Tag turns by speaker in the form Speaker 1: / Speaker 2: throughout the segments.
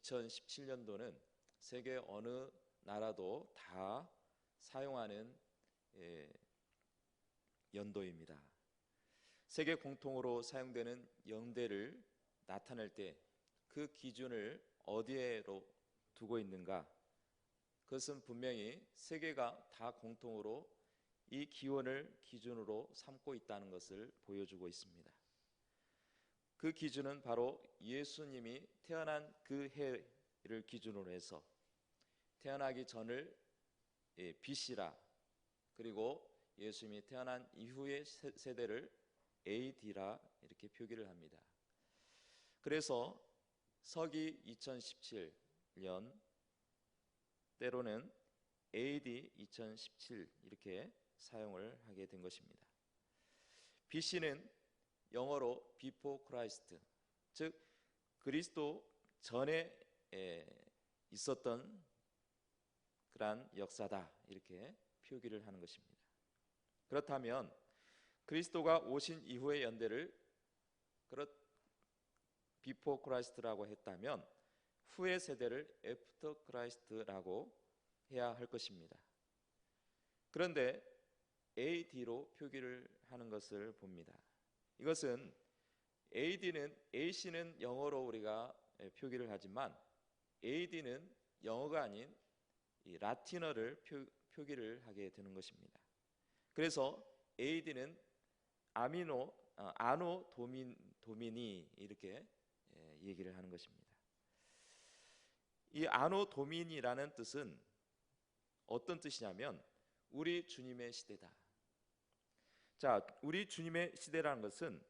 Speaker 1: 2017년도는 세계 어느 나라도 다 사용하는 연도입니다. 세계 공통으로 사용되는 연대를 나타낼 때 그 기준을 어디에로 두고 있는가? 그것은 분명히 세계가 다 공통으로 이 기원을 기준으로 삼고 있다는 것을 보여주고 있습니다. 그 기준은 바로 예수님이 태어난 그 해를 기준으로 해서 태어나기 전을 BC라, 그리고 예수님이 태어난 이후의 세대를 AD라 이렇게 표기를 합니다. 그래서 서기 2017년 때로는 AD 2017 이렇게 사용을 하게 된 것입니다. BC는 영어로 Before Christ, 즉 그리스도 전에 있었던 그러한 역사다 이렇게 표기를 하는 것입니다. 그렇다면 그리스도가 오신 이후의 연대를 Before Christ라고 했다면 후의 세대를 After Christ라고 해야 할 것입니다. 그런데 AD로 표기를 하는 것을 봅니다. 이것은 AC는 영어로 우리가 표기를 하지만 AD는 영어가 아닌 이 라틴어를 표기를 하게 되는 것입니다. 그래서 AD는 아노 도미니 이렇게 얘기를 하는 것입니다. 이 아노 도미니라는 뜻은 어떤 뜻이냐면 우리 주님의 시대다. 자, 우리 주님의 시대라는 것은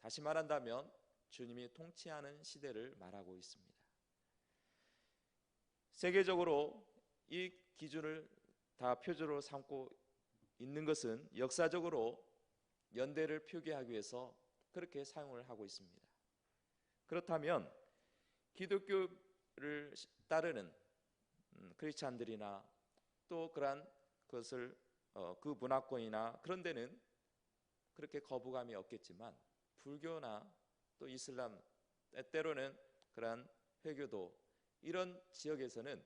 Speaker 1: 다시 말한다면 주님이 통치하는 시대를 말하고 있습니다. 세계적으로 이 기준을 다 표준으로 삼고 있는 것은 역사적으로 연대를 표기하기 위해서 그렇게 사용을 하고 있습니다. 그렇다면 기독교를 따르는 크리스찬들이나 또 그러한 것을 그 문화권이나 그런 데는 그렇게 거부감이 없겠지만 불교나 또 이슬람 때로는 그러한 회교도 이런 지역에서는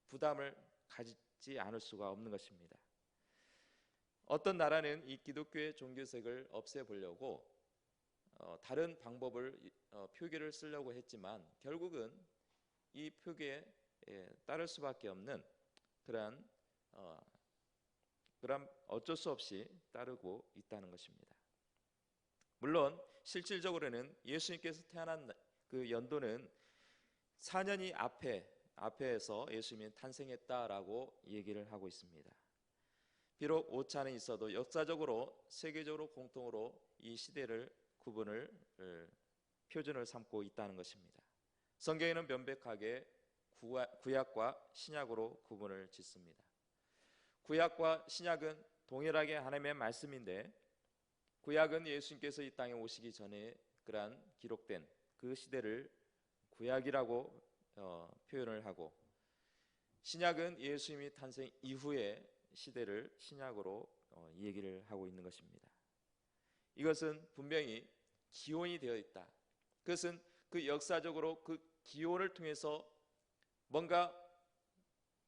Speaker 1: 부담을 가지지 않을 수가 없는 것입니다. 어떤 나라는 이 기독교의 종교색을 없애보려고 다른 방법을 표기를 쓰려고 했지만 결국은 이 표기에 따를 수밖에 없는 그러한 어쩔 수 없이 따르고 있다는 것입니다. 물론 실질적으로는 예수님께서 태어난 그 연도는 4년이 앞에서 예수님이 탄생했다라고 얘기를 하고 있습니다. 비록 오차는 있어도 역사적으로 세계적으로 공통으로 이 시대를 구분을 표준을 삼고 있다는 것입니다. 성경에는 명백하게 구약과 신약으로 구분을 짓습니다. 구약과 신약은 동일하게 하나님의 말씀인데 구약은 예수님께서 이 땅에 오시기 전에 그러한 기록된 그 시대를 구약이라고 표현을 하고 신약은 예수님이 탄생 이후의 시대를 신약으로 얘기를 하고 있는 것입니다. 이것은 분명히 기원이 되어 있다. 그것은 그 역사적으로 그 기원을 통해서 뭔가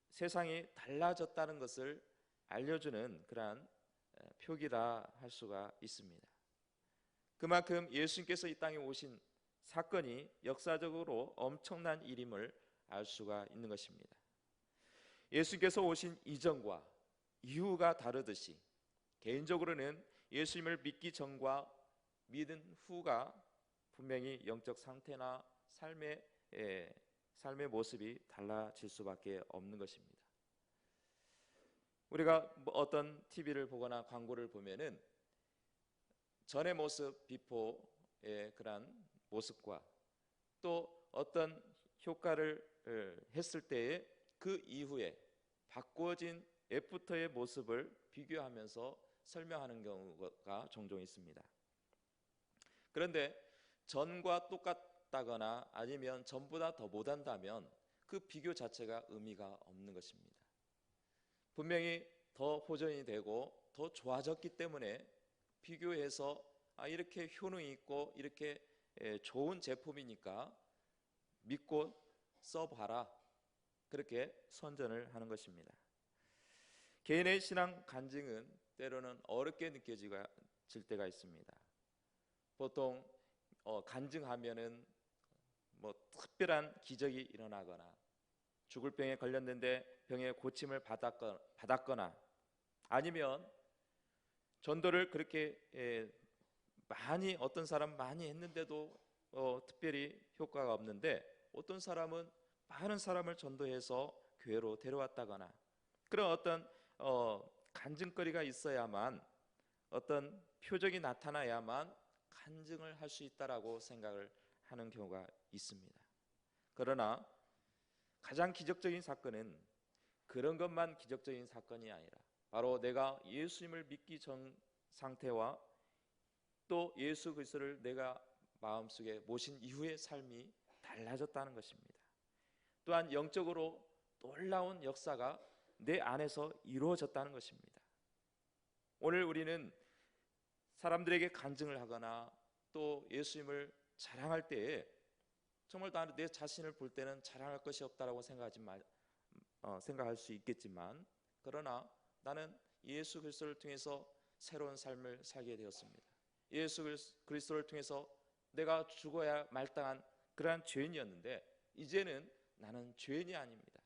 Speaker 1: 세상이 달라졌다는 것을 알려주는 그러한 표기라 할 수가 있습니다. 그만큼 예수님께서 이 땅에 오신 사건이 역사적으로 엄청난 일임을 알 수가 있는 것입니다. 예수님께서 오신 이전과 이후가 다르듯이 개인적으로는 예수님을 믿기 전과 믿은 후가 분명히 영적 상태나 삶의 모습이 달라질 수밖에 없는 것입니다. 우리가 어떤 TV를 보거나 광고를 보면은 전의 모습, 비포의 그런 모습과 또 어떤 효과를 했을 때에 그 이후에 바꾸어진 애프터의 모습을 비교하면서 설명하는 경우가 종종 있습니다. 그런데 전과 똑같다거나 아니면 전보다 더 못한다면 그 비교 자체가 의미가 없는 것입니다. 분명히 더 호전이 되고 더 좋아졌기 때문에 비교해서 이렇게 효능이 있고 이렇게 좋은 제품이니까 믿고 써봐라. 그렇게 선전을 하는 것입니다. 개인의 신앙 간증은 때로는 어렵게 느껴질 때가 있습니다. 보통 간증하면은 뭐 특별한 기적이 일어나거나 죽을 병에 걸렸는데 병의 고침을 받았거나 아니면 전도를 그렇게 많이 어떤 사람 많이 했는데도 특별히 효과가 없는데 어떤 사람은 많은 사람을 전도해서 교회로 데려왔다거나 그런 어떤 간증거리가 있어야만 어떤 표적이 나타나야만 간증을 할 수 있다라고 생각을 하는 경우가 있습니다. 그러나 가장 기적적인 사건은 그런 것만 기적적인 사건이 아니라 바로 내가 예수님을 믿기 전 상태와 또 예수 그리스도를 내가 마음속에 모신 이후의 삶이 달라졌다는 것입니다. 또한 영적으로 놀라운 역사가 내 안에서 이루어졌다는 것입니다. 오늘 우리는 사람들에게 간증을 하거나 또 예수님을 자랑할 때에 정말 내 자신을 볼 때는 자랑할 것이 없다라고 생각할 수 있겠지만 그러나 나는 예수 그리스도를 통해서 새로운 삶을 살게 되었습니다. 예수 그리스도를 통해서 내가 죽어야 마땅한 그러한 죄인이었는데 이제는 나는 죄인이 아닙니다.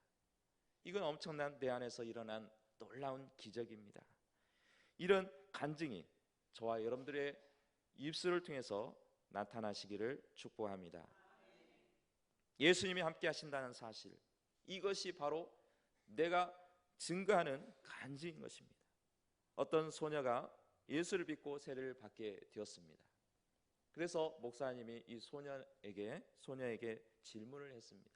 Speaker 1: 이건 엄청난 내 안에서 일어난 놀라운 기적입니다. 이런 간증이 저와 여러분들의 입술을 통해서 나타나시기를 축복합니다. 예수님이 함께 하신다는 사실, 이것이 바로 내가 증거하는 간증인 것입니다. 어떤 소녀가 예수를 믿고 세례를 받게 되었습니다. 그래서 목사님이 이 소녀에게 질문을 했습니다.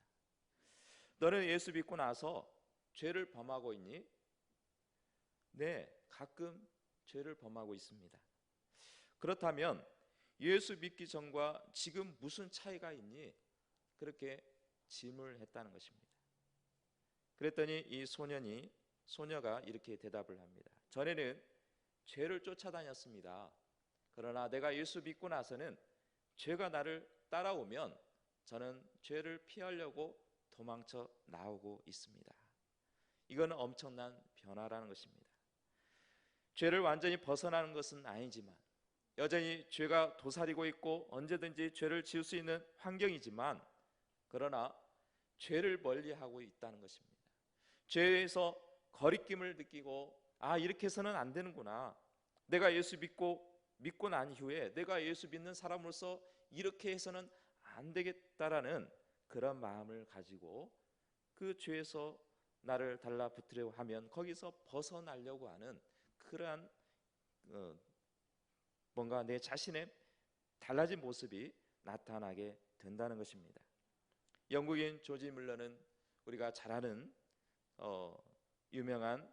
Speaker 1: 너는 예수 믿고 나서 죄를 범하고 있니? 네, 가끔 죄를 범하고 있습니다. 그렇다면 예수 믿기 전과 지금 무슨 차이가 있니? 그렇게 질문을 했다는 것입니다. 그랬더니 이 소녀가 이렇게 대답을 합니다. 전에는 죄를 쫓아다녔습니다. 그러나 내가 예수 믿고 나서는 죄가 나를 따라오면 저는 죄를 피하려고 도망쳐 나오고 있습니다. 이건 엄청난 변화라는 것입니다. 죄를 완전히 벗어나는 것은 아니지만 여전히 죄가 도사리고 있고 언제든지 죄를 지을 수 있는 환경이지만 그러나 죄를 멀리하고 있다는 것입니다. 죄에서 거리낌을 느끼고 이렇게 해서는 안 되는구나. 내가 예수 믿고 난 이후에 내가 예수 믿는 사람으로서 이렇게 해서는 안 되겠다라는 그런 마음을 가지고 그 죄에서 나를 달라붙으려고 하면 거기서 벗어나려고 하는 그러한 뭔가 내 자신의 달라진 모습이 나타나게 된다는 것입니다. 영국인 조지 물러는 우리가 잘 아는 유명한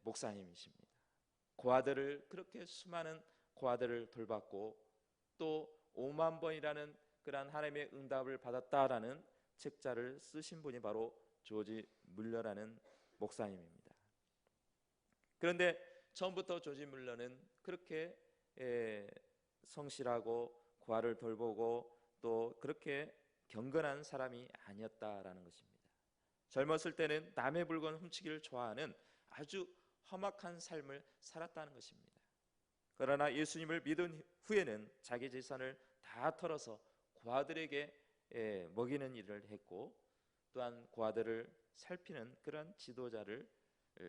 Speaker 1: 목사님이십니다. 고아들을 그렇게 수많은 고아들을 돌봤고 또 5만 번이라는 그러한 하나님의 응답을 받았다라는 책자를 쓰신 분이 바로 조지 물러라는 목사님입니다. 그런데 처음부터 조지 물러는 그렇게 성실하고 고아를 돌보고 또 그렇게 경건한 사람이 아니었다라는 것입니다. 젊었을 때는 남의 물건 훔치기를 좋아하는 아주 험악한 삶을 살았다는 것입니다. 그러나 예수님을 믿은 후에는 자기 재산을 다 털어서 고아들에게 먹이는 일을 했고 또한 고아들을 살피는 그런 지도자를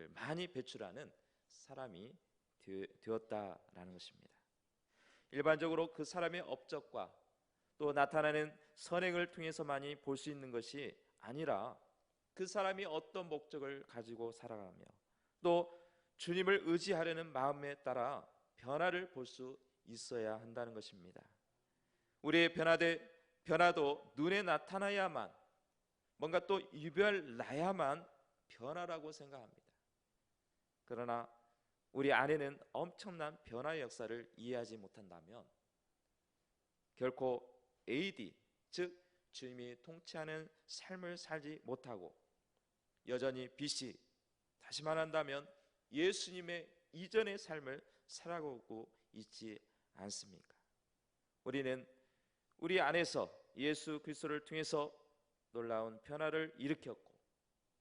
Speaker 1: 많이 배출하는 사람이 되었다라는 것입니다. 일반적으로 그 사람의 업적과 또 나타나는 선행을 통해서만이 볼 수 있는 것이 아니라 그 사람이 어떤 목적을 가지고 살아가며 또 주님을 의지하려는 마음에 따라 변화를 볼 수 있어야 한다는 것입니다. 우리의 변화도 눈에 나타나야만 뭔가 또 유별나야만 변화라고 생각합니다. 그러나 우리 안에는 엄청난 변화의 역사를 이해하지 못한다면 결코 AD, 즉 주님이 통치하는 삶을 살지 못하고 여전히 BC, 다시 말한다면 예수님의 이전의 삶을 살아가고 있지 않습니까? 우리는 우리 안에서 예수 그리스도를 통해서 놀라운 변화를 일으켰고,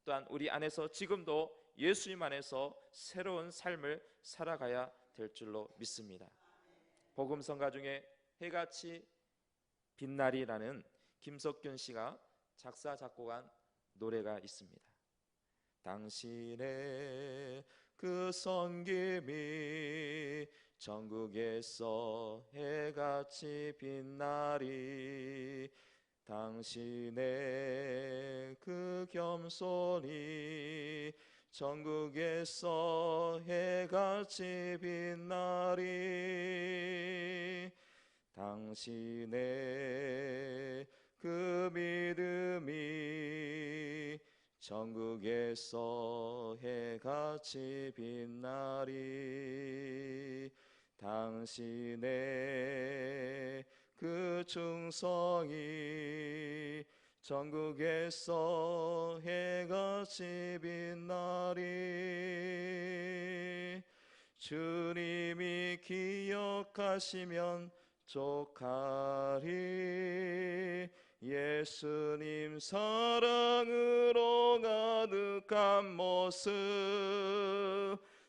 Speaker 1: 또한 우리 안에서 지금도 예수님 안에서 새로운 삶을 살아가야 될 줄로 믿습니다. 복음성가 중에 해같이 빛나리라는 김석균 씨가 작사 작곡한 노래가 있습니다. 당신의 그 섬김이 전국에서 해같이 빛나리, 당신의 그 겸손이 전국에서 해같이 빛나리, 당신의 그 믿음이 전국에서 해같이 빛나리, 당신의 그 충성이 전국에서 해같이 빛나리, 주님이 기억하시면 족하리, 예수님 사랑으로 가득한 모습,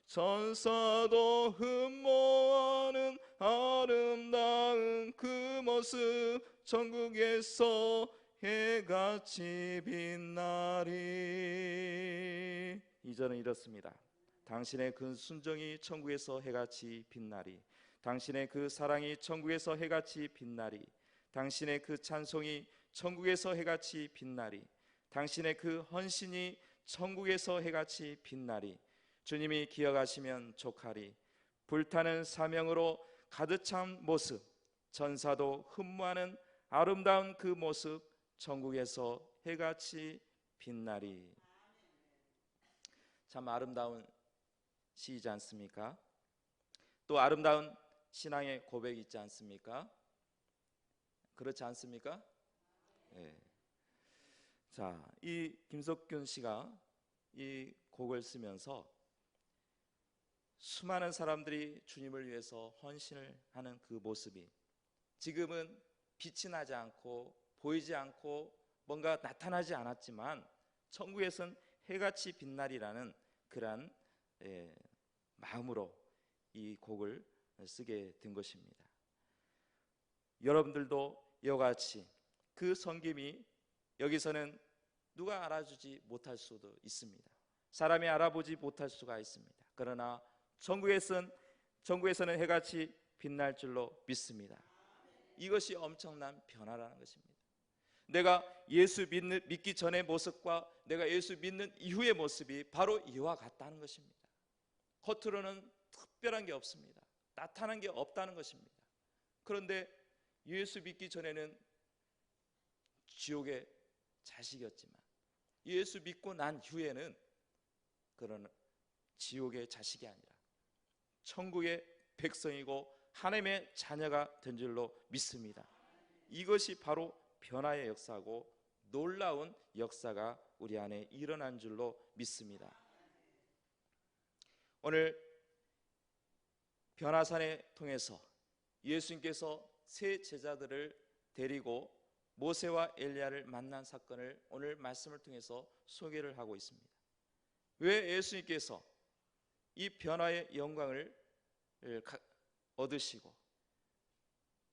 Speaker 1: 천사도 흠모하는 아름다운 그 모습, 천국에서 해같이 빛나리. 이절은 이렇습니다. 당신의 그 순종이 천국에서 해같이 빛나리, 당신의 그 사랑이 천국에서 해같이 빛나리, 당신의 그 찬송이 천국에서 해같이 빛나리, 당신의 그 헌신이 천국에서 해같이 빛나리, 주님이 기억하시면 족하리, 불타는 사명으로 가득 찬 모습, 천사도 흠모하는 아름다운 그 모습, 천국에서 해같이 빛나리. 참 아름다운 시이지 않습니까? 또 아름다운 신앙의 고백이 있지 않습니까? 그렇지 않습니까? 네. 자, 이 김석균 씨가 이 곡을 쓰면서 수많은 사람들이 주님을 위해서 헌신을 하는 그 모습이 지금은 빛이 나지 않고 보이지 않고 뭔가 나타나지 않았지만 천국에선 해같이 빛나리라는 그러한 마음으로 이 곡을 쓰게 된 것입니다. 여러분들도 이와 같이 그 섬김이 여기서는 누가 알아주지 못할 수도 있습니다. 사람이 알아보지 못할 수가 있습니다. 그러나 천국에서는 해같이 빛날 줄로 믿습니다. 이것이 엄청난 변화라는 것입니다. 내가 예수 믿기 전의 모습과 내가 예수 믿는 이후의 모습이 바로 이와 같다는 것입니다. 겉으로는 특별한 게 없습니다. 나타난 게 없다는 것입니다. 그런데 예수 믿기 전에는 지옥의 자식이었지만 예수 믿고 난 이후에는 그런 지옥의 자식이 아니라 천국의 백성이고 하나님의 자녀가 된 줄로 믿습니다. 이것이 바로 변화의 역사고 놀라운 역사가 우리 안에 일어난 줄로 믿습니다. 오늘 변화산을 통해서 예수님께서 세 제자들을 데리고 모세와 엘리야를 만난 사건을 오늘 말씀을 통해서 소개를 하고 있습니다. 왜 예수님께서 이 변화의 영광을 얻으시고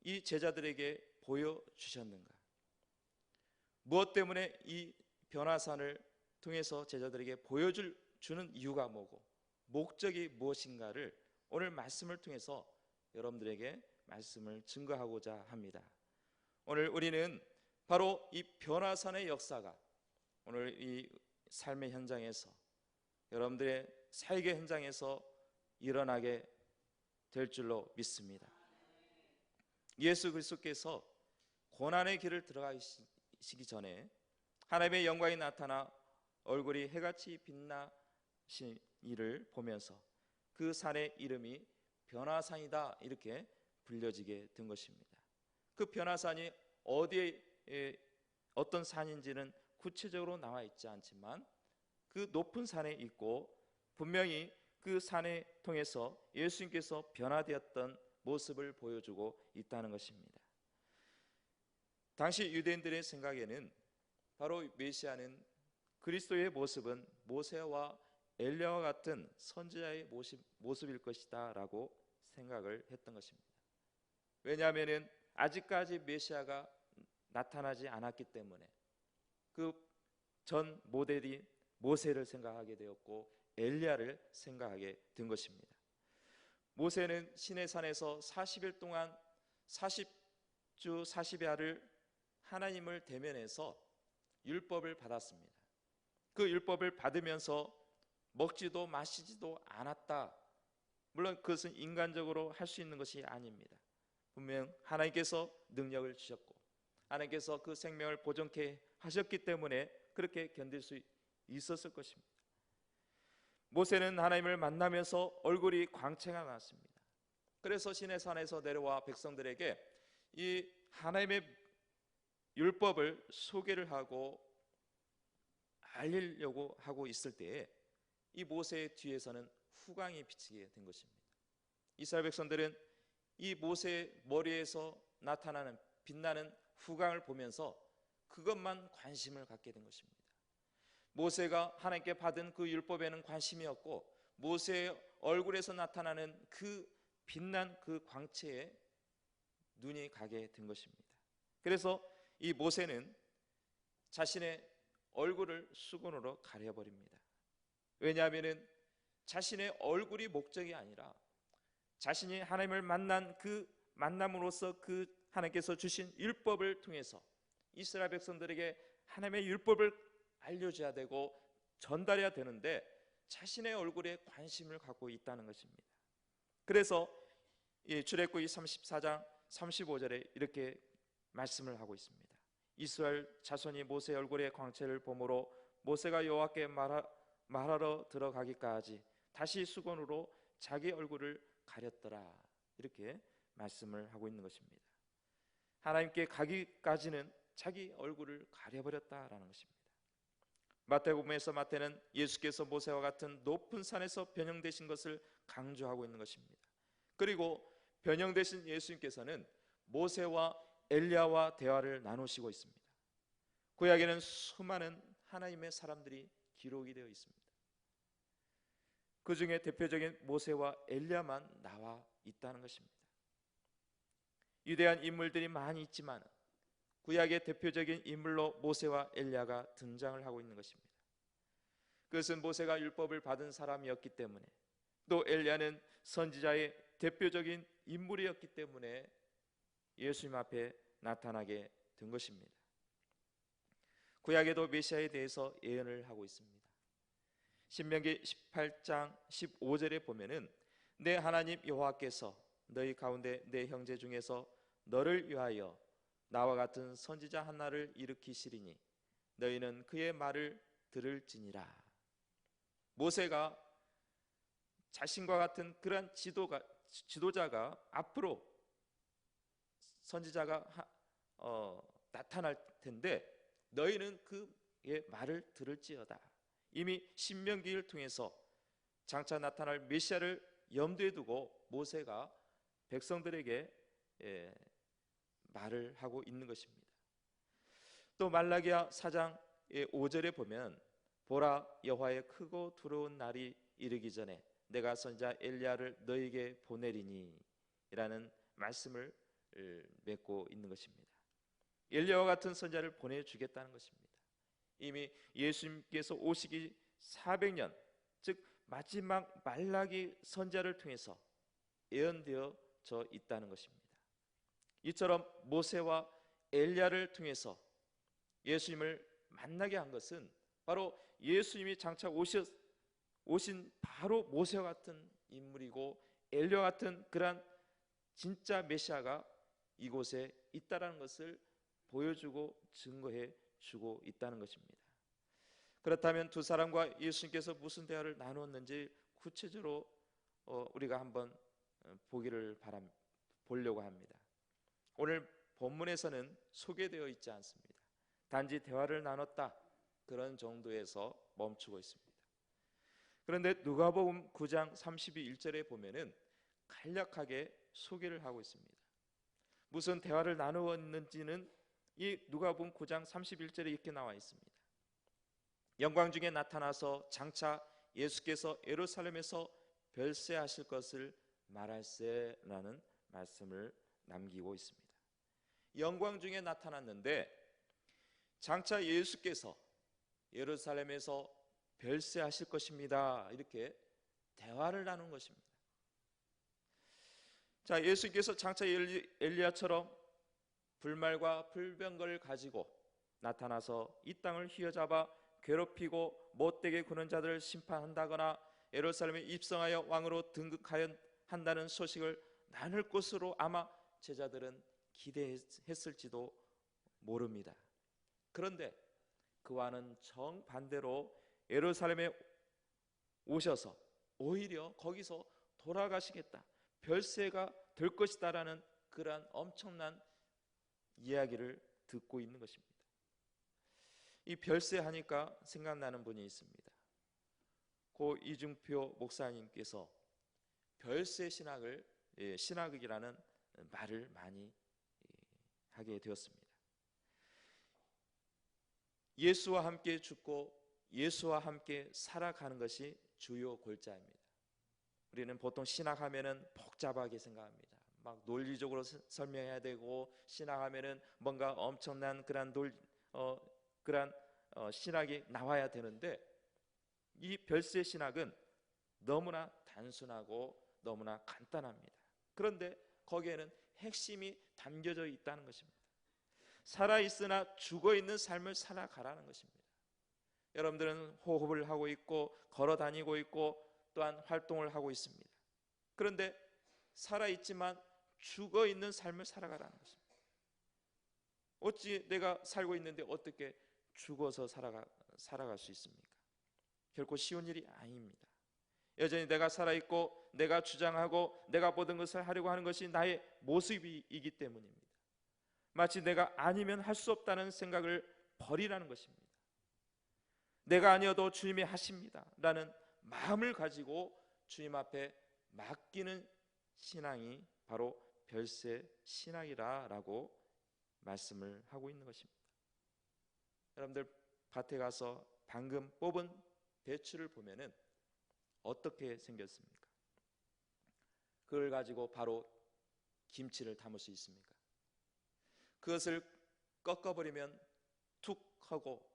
Speaker 1: 이 제자들에게 보여주셨는가? 무엇 때문에 이 변화산을 통해서 제자들에게 보여주는 이유가 뭐고 목적이 무엇인가를 오늘 말씀을 통해서 여러분들에게 말씀을 증거하고자 합니다. 오늘 우리는 바로 이 변화산의 역사가 오늘 이 삶의 현장에서 여러분들의 사역의 현장에서 일어나게 될 줄로 믿습니다. 예수 그리스도께서 고난의 길을 들어가시기 전에 하나님의 영광이 나타나 얼굴이 해같이 빛나신 이를 보면서 그 산의 이름이 변화산이다 이렇게 불려지게 된 것입니다. 그 변화산이 어디에 어떤 산인지는 구체적으로 나와 있지 않지만 그 높은 산에 있고 분명히 그 산에 통해서 예수님께서 변화되었던 모습을 보여주고 있다는 것입니다. 당시 유대인들의 생각에는 바로 메시아는 그리스도의 모습은 모세와 엘리야와 같은 선지자의 모습일 것이다 라고 생각을 했던 것입니다. 왜냐하면 아직까지 메시아가 나타나지 않았기 때문에 그 전 모델이 모세를 생각하게 되었고 엘리야를 생각하게 된 것입니다. 모세는 시내산에서 40일 동안 40주 40야를 하나님을 대면해서 율법을 받았습니다. 그 율법을 받으면서 먹지도 마시지도 않았다. 물론 그것은 인간적으로 할 수 있는 것이 아닙니다. 분명 하나님께서 능력을 주셨고 하나님께서 그 생명을 보존케 하셨기 때문에 그렇게 견딜 수 있었을 것입니다. 모세는 하나님을 만나면서 얼굴이 광채가 났습니다. 그래서 시내산에서 내려와 백성들에게 이 하나님의 율법을 소개를 하고 알리려고 하고 있을 때에 이 모세의 뒤에서는 후광이 비치게 된 것입니다. 이스라엘 백성들은 이 모세의 머리에서 나타나는 빛나는 후광을 보면서 그것만 관심을 갖게 된 것입니다. 모세가 하나님께 받은 그 율법에는 관심이 없고 모세의 얼굴에서 나타나는 그 빛난 그 광채에 눈이 가게 된 것입니다. 그래서 이 모세는 자신의 얼굴을 수건으로 가려버립니다. 왜냐하면 자신의 얼굴이 목적이 아니라 자신이 하나님을 만난 그 만남으로써 그 하나님께서 주신 율법을 통해서 이스라엘 백성들에게 하나님의 율법을 알려줘야 되고 전달해야 되는데 자신의 얼굴에 관심을 갖고 있다는 것입니다. 그래서 이 출애굽기 34장 35절에 이렇게 말씀을 하고 있습니다. 이스라엘 자손이 모세의 얼굴의 광채를 보므로 모세가 여호와께 말하러 들어가기까지 다시 수건으로 자기 얼굴을 가렸더라. 이렇게 말씀을 하고 있는 것입니다. 하나님께 가기까지는 자기 얼굴을 가려버렸다라는 것입니다. 마태복음에서 마태는 예수께서 모세와 같은 높은 산에서 변형되신 것을 강조하고 있는 것입니다. 그리고 변형되신 예수님께서는 모세와 엘리야와 대화를 나누시고 있습니다. 구약에는 수많은 하나님의 사람들이 기록이 되어 있습니다. 그 중에 대표적인 모세와 엘리야만 나와 있다는 것입니다. 위대한 인물들이 많이 있지만 구약의 대표적인 인물로 모세와 엘리야가 등장을 하고 있는 것입니다. 그것은 모세가 율법을 받은 사람이었기 때문에 또 엘리야는 선지자의 대표적인 인물이었기 때문에 예수님 앞에 나타나게 된 것입니다. 구약에도 메시아에 대해서 예언을 하고 있습니다. 신명기 18장 15절에 보면은 내 하나님 여호와께서 너희 가운데 내 형제 중에서 너를 위하여 나와 같은 선지자 하나를 일으키시리니 너희는 그의 말을 들을지니라. 모세가 자신과 같은 그러한 지도자가 앞으로 선지자가 나타날 텐데 너희는 그의 말을 들을지어다. 이미 신명기를 통해서 장차 나타날 메시아를 염두에 두고 모세가 백성들에게 말을 하고 있는 것입니다. 또 말라기야 4장 5절에 보면 보라 여호와의 크고 두려운 날이 이르기 전에 내가 선지자 엘리야를 너에게 보내리니 라는 말씀을 맺고 있는 것입니다. 엘리야와 같은 선지자를 보내주겠다는 것입니다. 이미 예수님께서 오시기 400년 즉 마지막 말라기 선지자를 통해서 예언되어져 있다는 것입니다. 이처럼 모세와 엘리야를 통해서 예수님을 만나게 한 것은 바로 예수님이 장차 오신 바로 모세와 같은 인물이고 엘리야와 같은 그러한 진짜 메시아가 이곳에 있다라는 것을 보여주고 증거해 주고 있다는 것입니다. 그렇다면 두 사람과 예수님께서 무슨 대화를 나누었는지 구체적으로 우리가 한번 보려고 합니다. 오늘 본문에서는 소개되어 있지 않습니다. 단지 대화를 나눴다 그런 정도에서 멈추고 있습니다. 그런데 누가복음 9장 32절에 보면은 간략하게 소개를 하고 있습니다. 무슨 대화를 나누었는지는 이 누가복음 9장 31절에 이렇게 나와 있습니다. 영광 중에 나타나서 장차 예수께서 예루살렘에서 별세하실 것을 말할세라는 말씀을 남기고 있습니다. 영광 중에 나타났는데 장차 예수께서 예루살렘에서 별세하실 것입니다. 이렇게 대화를 나눈 것입니다. 자, 예수께서 장차 엘리야처럼 불말과 불병거를 가지고 나타나서 이 땅을 휘어잡아 괴롭히고 못되게 구는 자들을 심판한다거나 예루살렘에 입성하여 왕으로 등극하여 한다는 소식을 나눌 것으로 아마 제자들은 기대했을지도 모릅니다. 그런데 그와는 정반대로 예루살렘에 오셔서 오히려 거기서 돌아가시겠다, 별세가 될 것이다라는 그러한 엄청난 이야기를 듣고 있는 것입니다. 이 별세하니까 생각나는 분이 있습니다. 고 이중표 목사님께서 별세 신학을 신학이라는 말을 많이 하게 되었습니다. 예수와 함께 죽고 예수와 함께 살아가는 것이 주요 골자입니다. 우리는 보통 신학하면은 복잡하게 생각합니다. 막 논리적으로 설명해야 되고, 신학하면은 뭔가 엄청난 그런 신학이 나와야 되는데, 이 별세 신학은 너무나 단순하고 너무나 간단합니다. 그런데 거기에는 핵심이 담겨져 있다는 것입니다. 살아있으나 죽어있는 삶을 살아가라는 것입니다. 여러분들은 호흡을 하고 있고 걸어 다니고 있고 또한 활동을 하고 있습니다. 그런데 살아있지만 죽어있는 삶을 살아가라는 것입니다. 어찌 내가 살고 있는데 어떻게 죽어서 살아갈 수 있습니까? 결코 쉬운 일이 아닙니다. 여전히 내가 살아있고 내가 주장하고 내가 모든 것을 하려고 하는 것이 나의 모습이기 때문입니다. 마치 내가 아니면 할 수 없다는 생각을 버리라는 것입니다. 내가 아니어도 주님이 하십니다 라는 마음을 가지고 주님 앞에 맡기는 신앙이 바로 별세 신앙이라고 말씀을 하고 있는 것입니다. 여러분들 밭에 가서 방금 뽑은 배추를 보면은 어떻게 생겼습니까? 그걸 가지고 바로 김치를 담을 수 있습니까? 그것을 꺾어버리면 툭 하고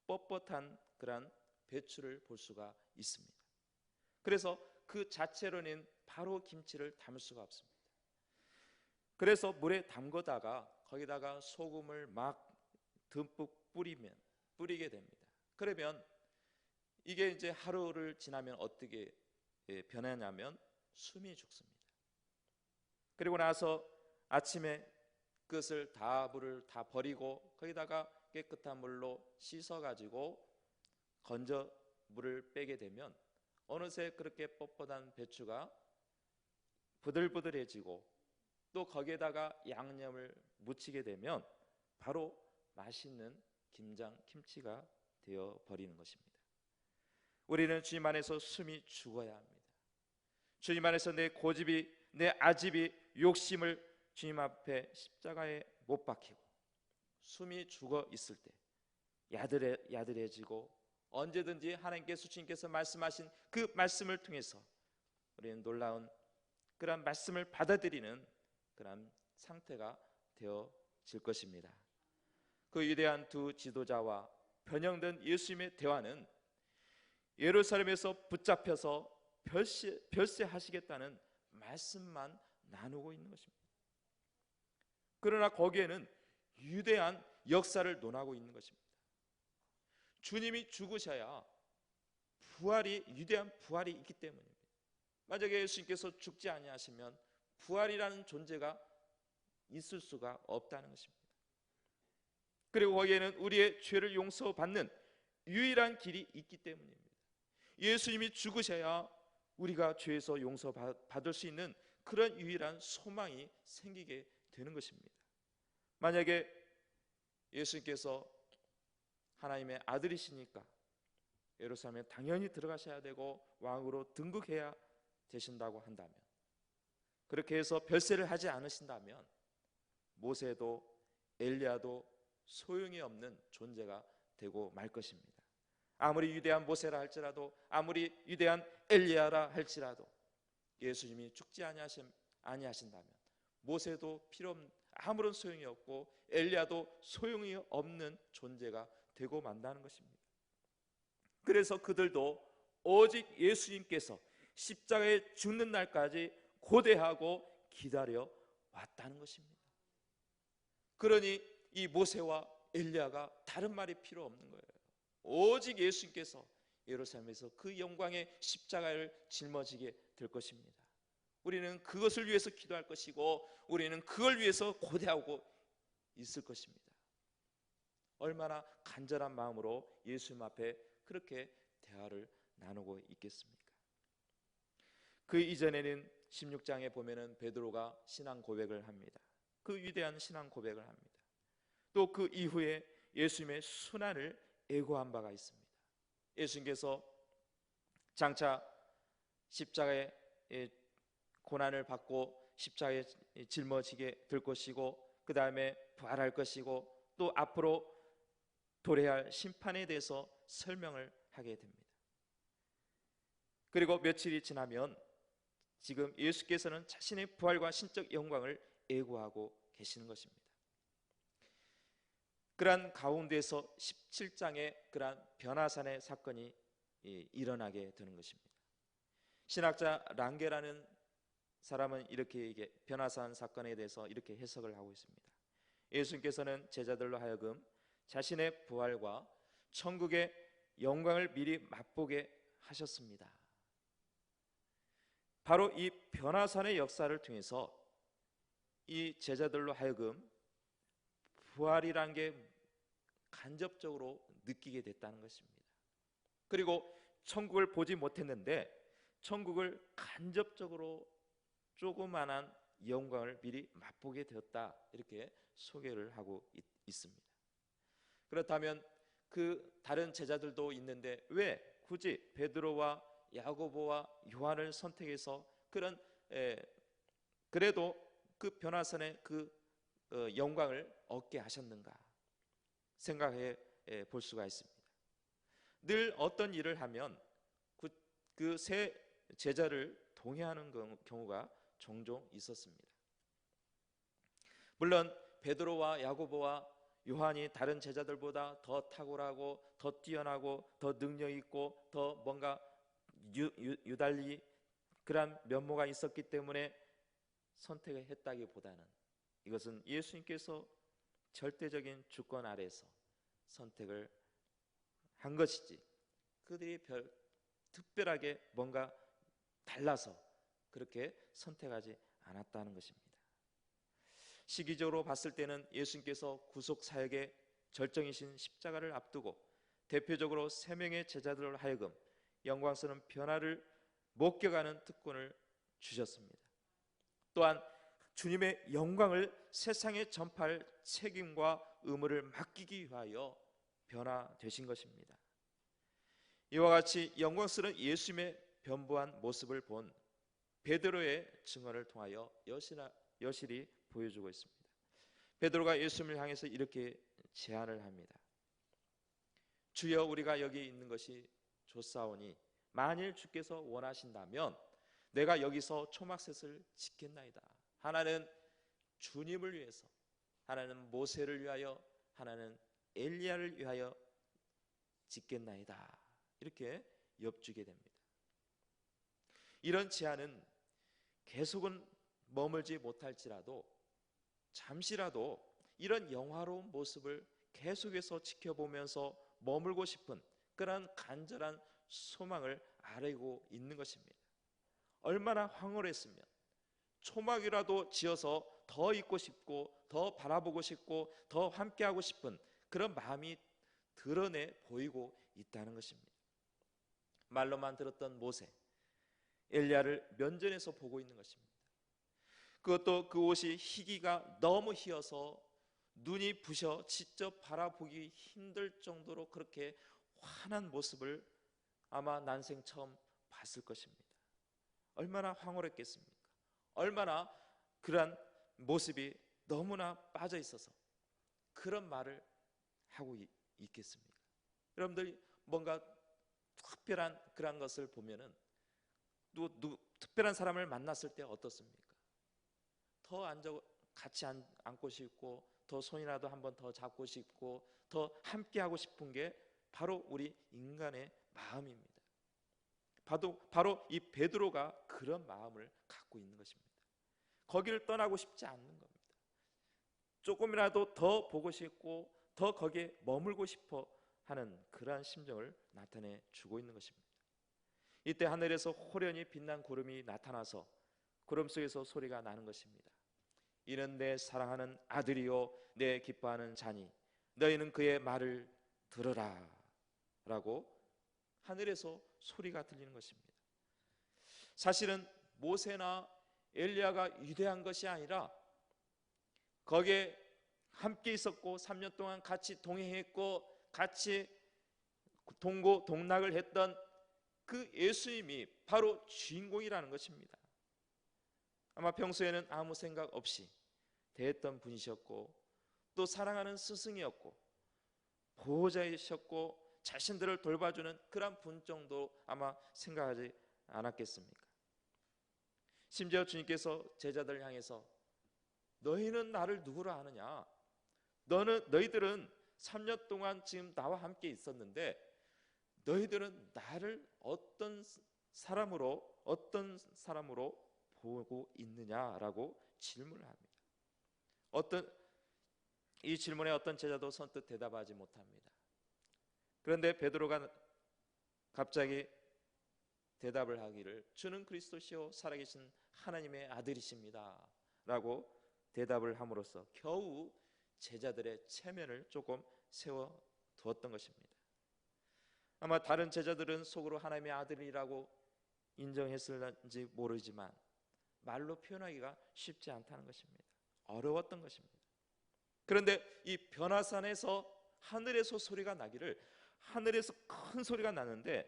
Speaker 1: 뻣뻣한 그런 배추를 볼 수가 있습니다. 그래서 그 자체로는 바로 김치를 담을 수가 없습니다. 그래서 물에 담그다가 거기다가 소금을 막 듬뿍 뿌리게 됩니다. 그러면 이게 이제 하루를 지나면 어떻게 변하냐면 숨이 죽습니다. 그리고 나서 아침에 그것을 물을 다 버리고 거기다가 깨끗한 물로 씻어가지고 건져 물을 빼게 되면 어느새 그렇게 뻣뻣한 배추가 부들부들해지고 또 거기에다가 양념을 묻히게 되면 바로 맛있는 김치가 되어 버리는 것입니다. 우리는 주님 안에서 숨이 죽어야 합니다. 주님 안에서 내 고집이, 내 아집이, 욕심을 주님 앞에 십자가에 못 박히고 숨이 죽어 있을 때 야들해지고 언제든지 하나님께서 주님께서 말씀하신 그 말씀을 통해서 우리는 놀라운 그런 말씀을 받아들이는 그런 상태가 되어질 것입니다. 그 위대한 두 지도자와 변형된 예수님의 대화는 예루살렘에서 붙잡혀서 별세하시겠다는 말씀만 나누고 있는 것입니다. 그러나 거기에는 위대한 역사를 논하고 있는 것입니다. 주님이 죽으셔야 위대한 부활이 있기 때문입니다. 만약에 예수님께서 죽지 아니하시면 부활이라는 존재가 있을 수가 없다는 것입니다. 그리고 거기에는 우리의 죄를 용서받는 유일한 길이 있기 때문입니다. 예수님이 죽으셔야 우리가 죄에서 용서받을 수 있는 그런 유일한 소망이 생기게 되는 것입니다. 만약에 예수님께서 하나님의 아들이시니까 예루살렘에 당연히 들어가셔야 되고 왕으로 등극해야 되신다고 한다면, 그렇게 해서 별세를 하지 않으신다면 모세도 엘리야도 소용이 없는 존재가 되고 말 것입니다. 아무리 위대한 모세라 할지라도, 아무리 위대한 엘리야라 할지라도 예수님이 죽지 아니하신다면 모세도 필요 없는, 아무런 소용이 없고 엘리야도 소용이 없는 존재가 되고 만다는 것입니다. 그래서 그들도 오직 예수님께서 십자가에 죽는 날까지 고대하고 기다려 왔다는 것입니다. 그러니 이 모세와 엘리야가 다른 말이 필요 없는 거예요. 오직 예수님께서 예루살렘에서 그 영광의 십자가를 짊어지게 될 것입니다. 우리는 그것을 위해서 기도할 것이고 우리는 그걸 위해서 고대하고 있을 것입니다. 얼마나 간절한 마음으로 예수님 앞에 그렇게 대화를 나누고 있겠습니까? 그 이전에는 16장에 보면은 베드로가 신앙 고백을 합니다. 그 위대한 신앙 고백을 합니다. 또 그 이후에 예수님의 순환을 예고한 바가 있습니다. 예수님께서 장차 십자가의 고난을 받고 십자가에 짊어지게 될 것이고 그 다음에 부활할 것이고 또 앞으로 도래할 심판에 대해서 설명을 하게 됩니다. 그리고 며칠이 지나면 지금 예수께서는 자신의 부활과 신적 영광을 예고하고 계시는 것입니다. 그러한 가운데서 17장에 그러한 변화산의 사건이 일어나게 되는 것입니다. 신학자 랑게라는 사람은 이렇게 변화산 사건에 대해서 이렇게 해석을 하고 있습니다. 예수님께서는 제자들로 하여금 자신의 부활과 천국의 영광을 미리 맛보게 하셨습니다. 바로 이 변화산의 역사를 통해서 이 제자들로 하여금 부활이란 게 간접적으로 느끼게 됐다는 것입니다. 그리고 천국을 보지 못했는데 천국을 간접적으로 조그만한 영광을 미리 맛보게 되었다, 이렇게 소개를 하고 있습니다. 그렇다면 그 다른 제자들도 있는데 왜 굳이 베드로와 야고보와 요한을 선택해서 그래도 그 변화산의 그 영광을 얻게 하셨는가 생각해 볼 수가 있습니다. 늘 어떤 일을 하면 그 세 제자를 동의하는 경우가 종종 있었습니다. 물론 베드로와 야고보와 요한이 다른 제자들보다 더 탁월하고 더 뛰어나고 더 능력 있고 더 뭔가 유달리 그런 면모가 있었기 때문에 선택을 했다기보다는 이것은 예수님께서 절대적인 주권 아래서 선택을 한 것이지 그들이 특별하게 뭔가 달라서 그렇게 선택하지 않았다는 것입니다. 시기적으로 봤을 때는 예수님께서 구속 사역의 절정이신 십자가를 앞두고 대표적으로 3명의 제자들로 하여금 영광스러운 변화를 목격하는 특권을 주셨습니다. 또한 주님의 영광을 세상에 전파할 책임과 의무를 맡기기 위하여 변화되신 것입니다. 이와 같이 영광스러운 예수님의 변부한 모습을 본 베드로의 증언을 통하여 여실히 보여주고 있습니다. 베드로가 예수님을 향해서 이렇게 제안을 합니다. 주여, 우리가 여기 있는 것이 좋사오니 만일 주께서 원하신다면 내가 여기서 초막셋을 짓겠나이다. 하나는 주님을 위해서, 하나는 모세를 위하여, 하나는 엘리야를 위하여 짓겠나이다. 이렇게 엽주게 됩니다. 이런 제안은 계속은 머물지 못할지라도 잠시라도 이런 영화로운 모습을 계속해서 지켜보면서 머물고 싶은 그런 간절한 소망을 아뢰고 있는 것입니다. 얼마나 황홀했으면 초막이라도 지어서 더 있고 싶고 더 바라보고 싶고 더 함께하고 싶은 그런 마음이 드러내 보이고 있다는 것입니다. 말로만 들었던 모세, 엘리야를 면전에서 보고 있는 것입니다. 그것도 그 옷이 희기가 너무 희어서 눈이 부셔 직접 바라보기 힘들 정도로 그렇게 환한 모습을 아마 난생 처음 봤을 것입니다. 얼마나 황홀했겠습니까? 얼마나 그러한 모습이 너무나 빠져 있어서 그런 말을 하고 있겠습니까? 여러분들이 뭔가 특별한 그런 것을 보면은 특별한 사람을 만났을 때 어떻습니까? 더 같이 앉고 싶고, 더 손이라도 한번 더 잡고 싶고, 더 함께 하고 싶은 게 바로 우리 인간의 마음입니다. 바로 이 베드로가 그런 마음을 갖고 있는 것입니다. 거기를 떠나고 싶지 않는 겁니다. 조금이라도 더 보고 싶고, 더 거기에 머물고 싶어 하는 그러한 심정을 나타내 주고 있는 것입니다. 이때 하늘에서 호련히 빛난 구름이 나타나서 구름 속에서 소리가 나는 것입니다. 이는 내 사랑하는 아들이요 내 기뻐하는 자니 너희는 그의 말을 들으라 라고 하늘에서 소리가 들리는 것입니다. 사실은 모세나 엘리야가 위대한 것이 아니라 거기에 함께 있었고 3년 동안 같이 동행했고 같이 동고동락을 했던 그 예수님이 바로 주인공이라는 것입니다. 아마 평소에는 아무 생각 없이 대했던 분이셨고, 또 사랑하는 스승이었고, 보호자이셨고, 자신들을 돌봐주는 그런 분 정도 아마 생각하지 않았겠습니까? 심지어 주님께서 제자들 향해서 너희는 나를 누구라 하느냐? 너희들은 3년 동안 지금 나와 함께 있었는데 너희들은 나를 어떤 사람으로 보고 있느냐라고 질문을 합니다. 이 질문에 어떤 제자도 선뜻 대답하지 못합니다. 그런데 베드로가 갑자기 대답을 하기를 주는 그리스도시요 살아계신 하나님의 아들이십니다 라고 대답을 함으로써 겨우 제자들의 체면을 조금 세워두었던 것입니다. 아마 다른 제자들은 속으로 하나님의 아들이라고 인정했을지 모르지만 말로 표현하기가 쉽지 않다는 것입니다. 어려웠던 것입니다. 그런데 이 변화산에서 하늘에서 소리가 나기를, 하늘에서 큰 소리가 나는데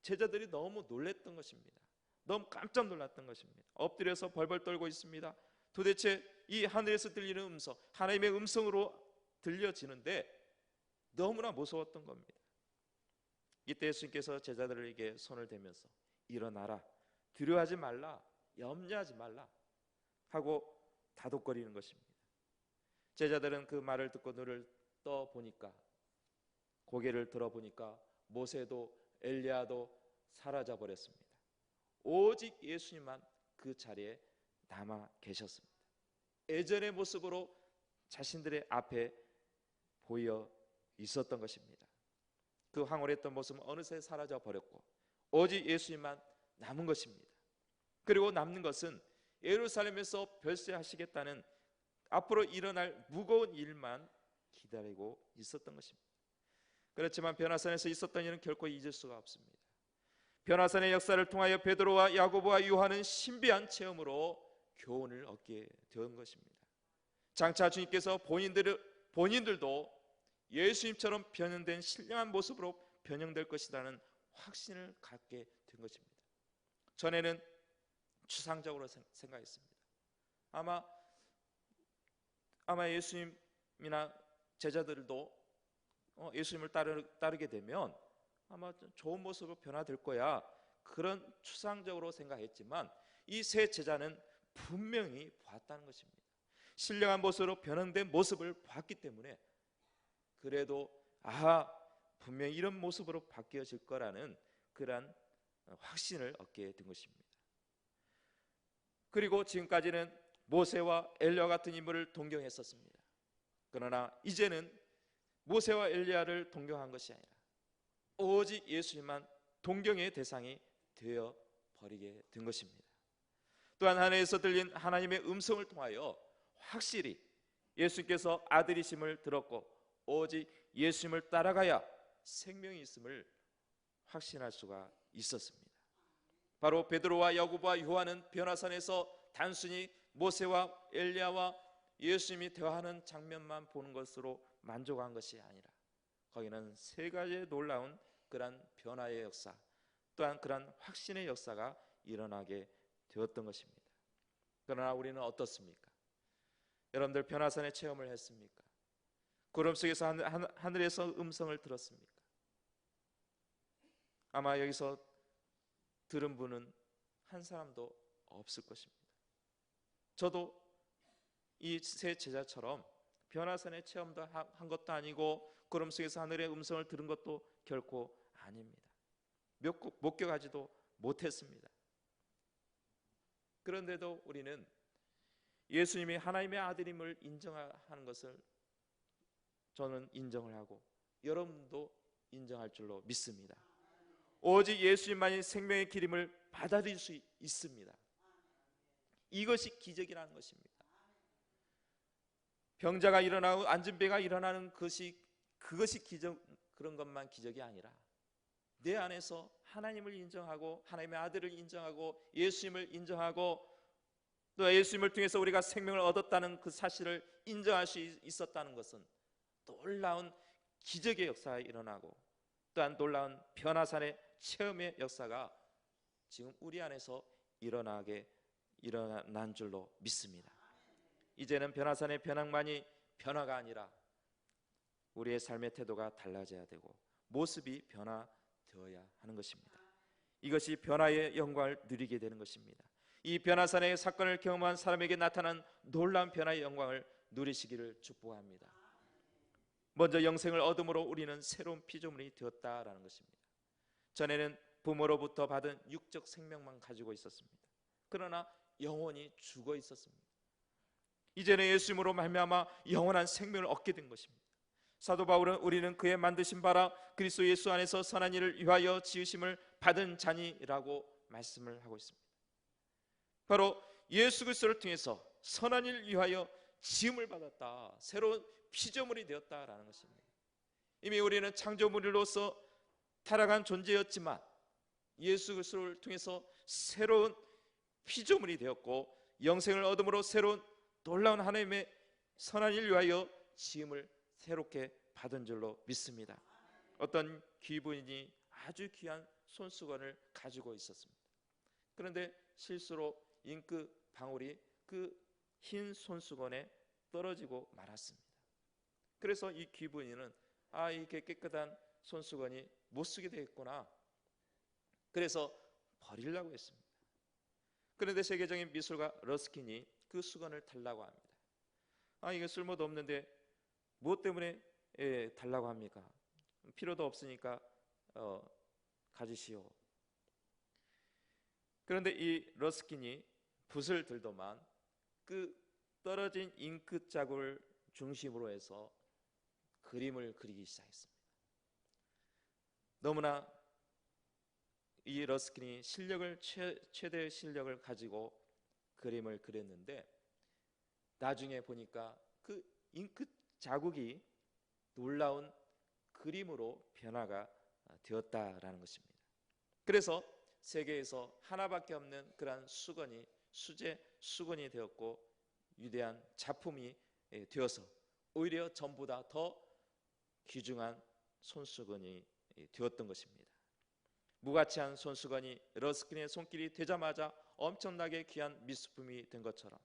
Speaker 1: 제자들이 너무 놀랬던 것입니다. 너무 깜짝 놀랐던 것입니다. 엎드려서 벌벌 떨고 있습니다. 도대체 이 하늘에서 들리는 음성, 하나님의 음성으로 들려지는데 너무나 무서웠던 겁니다. 이때 예수님께서 제자들에게 손을 대면서 일어나라, 두려워하지 말라, 염려하지 말라 하고 다독거리는 것입니다. 제자들은 그 말을 듣고 눈을 떠보니까, 고개를 들어보니까 모세도 엘리야도 사라져 버렸습니다. 오직 예수님만 그 자리에 남아 계셨습니다. 예전의 모습으로 자신들의 앞에 보여 있었던 것입니다. 그 황홀했던 모습은 어느새 사라져 버렸고 오직 예수님만 남은 것입니다. 그리고 남는 것은 예루살렘에서 별세하시겠다는 앞으로 일어날 무거운 일만 기다리고 있었던 것입니다. 그렇지만 변화산에서 있었던 일은 결코 잊을 수가 없습니다. 변화산의 역사를 통하여 베드로와 야고보와 요한은 신비한 체험으로 교훈을 얻게 된 것입니다. 장차 주님께서 본인들도 예수님처럼 변형된 신령한 모습으로 변형될 것이라는 확신을 갖게 된 것입니다. 전에는 추상적으로 생각했습니다. 아마 예수님이나 제자들도 예수님을 따르게 되면 아마 좋은 모습으로 변화될 거야, 그런 추상적으로 생각했지만 이 세 제자는 분명히 봤다는 것입니다. 신령한 모습으로 변형된 모습을 봤기 때문에 그래도 분명히 이런 모습으로 바뀌어질 거라는 그러한 확신을 얻게 된 것입니다. 그리고 지금까지는 모세와 엘리야 같은 인물을 동경했었습니다. 그러나 이제는 모세와 엘리야를 동경한 것이 아니라 오직 예수님만 동경의 대상이 되어 버리게 된 것입니다. 또한 하늘에서 들린 하나님의 음성을 통하여 확실히 예수님께서 아들이심을 들었고 오직 예수님을 따라가야 생명이 있음을 확신할 수가 있었습니다. 바로 베드로와 야고보와 요한은 변화산에서 단순히 모세와 엘리야와 예수님이 대화하는 장면만 보는 것으로 만족한 것이 아니라 거기는 세 가지의 놀라운 그러한 변화의 역사, 또한 그러한 확신의 역사가 일어나게 되었던 것입니다. 그러나 우리는 어떻습니까? 여러분들 변화산의 체험을 했습니까? 구름 속에서 하늘에서 음성을 들었습니까? 아마 여기서 들은 분은 한 사람도 없을 것입니다. 저도 이 세 제자처럼 변화산의 체험도 한 것도 아니고 구름 속에서 하늘의 음성을 들은 것도 결코 아닙니다. 목격하지도 못했습니다. 그런데도 우리는 예수님이 하나님의 아들임을 인정하는 것을 저는 인정을 하고 여러분도 인정할 줄로 믿습니다. 오직 예수님만이 생명의 길임을 받아들일 수 있습니다. 이것이 기적이라는 것입니다. 병자가 일어나고 앉은 배가 일어나는 그것이 기적, 그런 것만 기적이 아니라 내 안에서 하나님을 인정하고 하나님의 아들을 인정하고 예수님을 인정하고 또 예수님을 통해서 우리가 생명을 얻었다는 그 사실을 인정할 수 있었다는 것은 놀라운 기적의 역사가 일어나고 또한 놀라운 변화산의 체험의 역사가 지금 우리 안에서 일어난 줄로 믿습니다. 이제는 변화산의 변화만이 변화가 아니라 우리의 삶의 태도가 달라져야 되고 모습이 변화되어야 하는 것입니다. 이것이 변화의 영광을 누리게 되는 것입니다. 이 변화산의 사건을 경험한 사람에게 나타난 놀라운 변화의 영광을 누리시기를 축복합니다. 먼저 영생을 얻음으로 우리는 새로운 피조물이 되었다라는 것입니다. 전에는 부모로부터 받은 육적 생명만 가지고 있었습니다. 그러나 영혼이 죽어 있었습니다. 이제는 예수님으로 말미암아 영원한 생명을 얻게 된 것입니다. 사도 바울은 우리는 그의 만드신 바라 그리스도 예수 안에서 선한 일을 위하여 지으심을 받은 자니라고 말씀을 하고 있습니다. 바로 예수 그리스도를 통해서 선한 일을 위하여 지음을 받았다, 새로운 피조물이 되었다라는 것입니다. 이미 우리는 창조물로서 타락한 존재였지만 예수 그리스도를 통해서 새로운 피조물이 되었고 영생을 얻음으로 새로운 놀라운 하나님의 선한 일을 위하여 지음을 새롭게 받은 줄로 믿습니다. 어떤 귀부인이 아주 귀한 손수건을 가지고 있었습니다. 그런데 실수로 잉크 방울이 그 흰 손수건에 떨어지고 말았습니다. 그래서 이 귀부인은 이게 깨끗한 손수건이 못 쓰게 되겠구나, 그래서 버리려고 했습니다. 그런데 세계적인 미술가 러스킨이 그 수건을 달라고 합니다. 이거 쓸모도 없는데 무엇 때문에 달라고 합니까? 필요도 없으니까 가지시오. 그런데 이 러스킨이 붓을 들더만 그 떨어진 잉크 자국을 중심으로 해서 그림을 그리기 시작했습니다. 너무나 이 러스킨이 최대의 실력을 가지고 그림을 그렸는데 나중에 보니까 그 잉크 자국이 놀라운 그림으로 변화가 되었다라는 것입니다. 그래서 세계에서 하나밖에 없는 그러한 수건이 수제 수건이 되었고 위대한 작품이 되어서 오히려 전보다 더 귀중한 손수건이 되었던 것입니다. 무가치한 손수건이 러스킨의 손길이 되자마자 엄청나게 귀한 미술품이 된 것처럼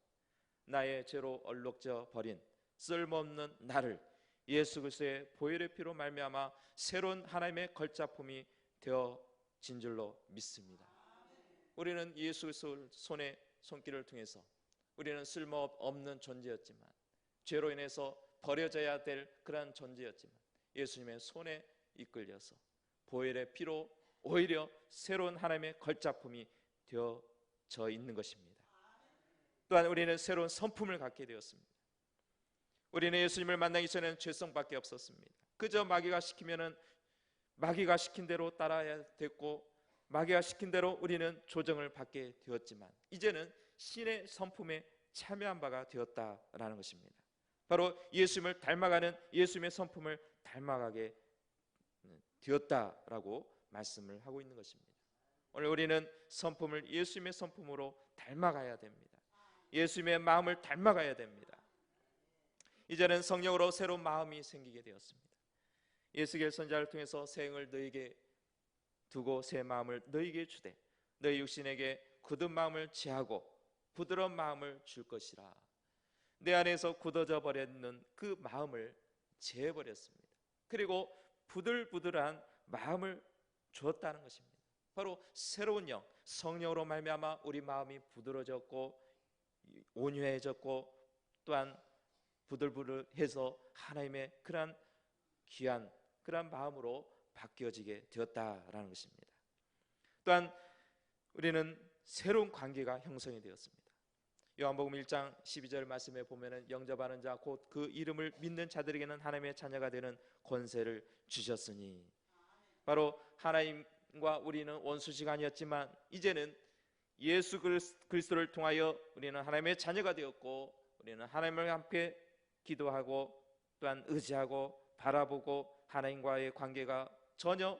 Speaker 1: 나의 죄로 얼룩져 버린 쓸모없는 나를 예수 그리스도의 보혈의 피로 말미암아 새로운 하나님의 걸작품이 되어진 줄로 믿습니다. 우리는 예수 그리스도 손의 손길을 통해서 우리는 쓸모없는 존재였지만 죄로 인해서 버려져야 될 그러한 존재였지만 예수님의 손에 이끌려서 보혈의 피로 오히려 새로운 하나님의 걸작품이 되어져 있는 것입니다. 또한 우리는 새로운 성품을 갖게 되었습니다. 우리는 예수님을 만나기 전에는 죄성밖에 없었습니다. 그저 마귀가 시킨 대로 따라야 됐고 마귀가 시킨 대로 우리는 조정을 받게 되었지만 이제는 신의 성품에 참여한 바가 되었다라는 것입니다. 바로 예수님을 닮아가는 예수님의 성품을 닮아가게 되었다라고 말씀을 하고 있는 것입니다. 오늘 우리는 성품을 예수님의 성품으로 닮아가야 됩니다. 예수님의 마음을 닮아가야 됩니다. 이제는 성령으로 새로운 마음이 생기게 되었습니다. 예수겔 선지자를 통해서 새 영을 너희에게 두고 새 마음을 너희에게 주되 너희 육신에게 굳은 마음을 제하고 부드러운 마음을 줄 것이라. 내 안에서 굳어져 버렸는 그 마음을 재버렸습니다. 그리고 부들부들한 마음을 주었다는 것입니다. 바로 새로운 영, 성령으로 말미암아 우리 마음이 부드러워졌고 온유해졌고 또한 부들부들해서 하나님의 그러한 귀한 그러한 마음으로 바뀌어지게 되었다라는 것입니다. 또한 우리는 새로운 관계가 형성이 되었습니다. 요한복음 1장 12절 말씀에 보면은 영접하는 자 곧 그 이름을 믿는 자들에게는 하나님의 자녀가 되는 권세를 주셨으니, 바로 하나님과 우리는 원수지간이었지만 이제는 예수 그리스도를 통하여 우리는 하나님의 자녀가 되었고, 우리는 하나님과 함께 기도하고 또한 의지하고 바라보고 하나님과의 관계가 전혀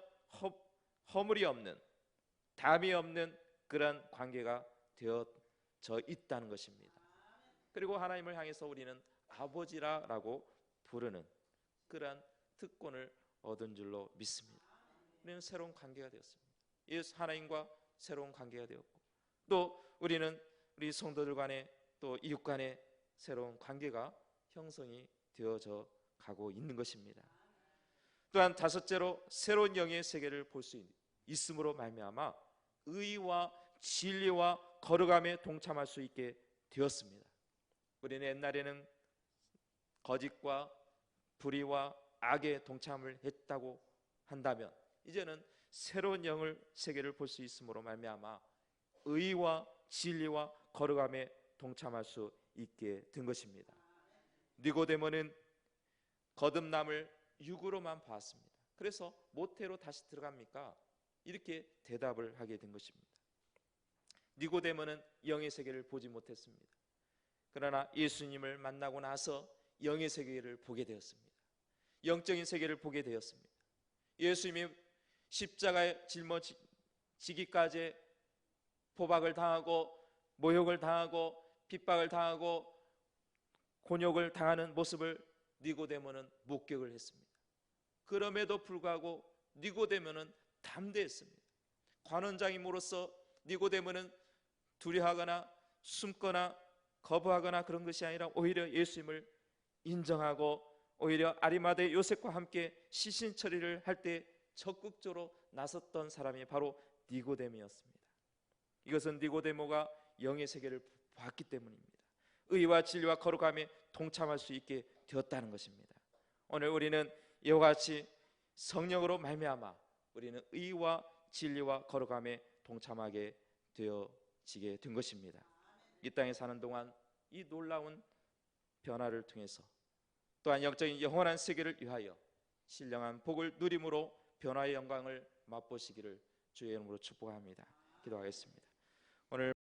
Speaker 1: 허물이 없는, 담이 없는 그런 관계가 되어져 있다는 것입니다. 그리고 하나님을 향해서 우리는 아버지라고 부르는 그러한 특권을 얻은 줄로 믿습니다. 우리는 새로운 관계가 되었습니다. 예수 하나님과 새로운 관계가 되었고, 또 우리는 우리 성도들 간에 또 이웃 간에 새로운 관계가 형성이 되어져 가고 있는 것입니다. 또한 다섯째로 새로운 영의 세계를 볼 수 있음으로 말미암아 의와 진리와 거룩함에 동참할 수 있게 되었습니다. 우리는 옛날에는 거짓과 불의와 악에 동참을 했다고 한다면 이제는 새로운 영을 세계를 볼 수 있음으로 말미암아 의와 진리와 거룩함에 동참할 수 있게 된 것입니다. 니고데모는 거듭남을 육으로만 봤습니다. 그래서 모태로 다시 들어갑니까? 이렇게 대답을 하게 된 것입니다. 니고데모는 영의 세계를 보지 못했습니다. 그러나 예수님을 만나고 나서 영의 세계를 보게 되었습니다. 영적인 세계를 보게 되었습니다. 예수님이 십자가에 짊어지기까지 포박을 당하고 모욕을 당하고 핍박을 당하고 곤욕을 당하는 모습을 니고데모는 목격을 했습니다. 그럼에도 불구하고 니고데모는 담대했습니다. 관원장임으로써 니고데모는 두려워하거나 숨거나 거부하거나 그런 것이 아니라 오히려 예수님을 인정하고 오히려 아리마대 요셉과 함께 시신 처리를 할 때 적극적으로 나섰던 사람이 바로 니고데모였습니다. 이것은 니고데모가 영의 세계를 봤기 때문입니다. 의와 진리와 거룩함에 동참할 수 있게 되었다는 것입니다. 오늘 우리는 이와 같이 성령으로 말미암아 우리는 의와 진리와 거룩함에 동참하게 되어지게 된 것입니다. 이 땅에 사는 동안 이 놀라운 변화를 통해서 또한 영적인 영원한 세계를 위하여 신령한 복을 누림으로 변화의 영광을 맛보시기를 주의 이름으로 축복합니다. 기도하겠습니다. 오늘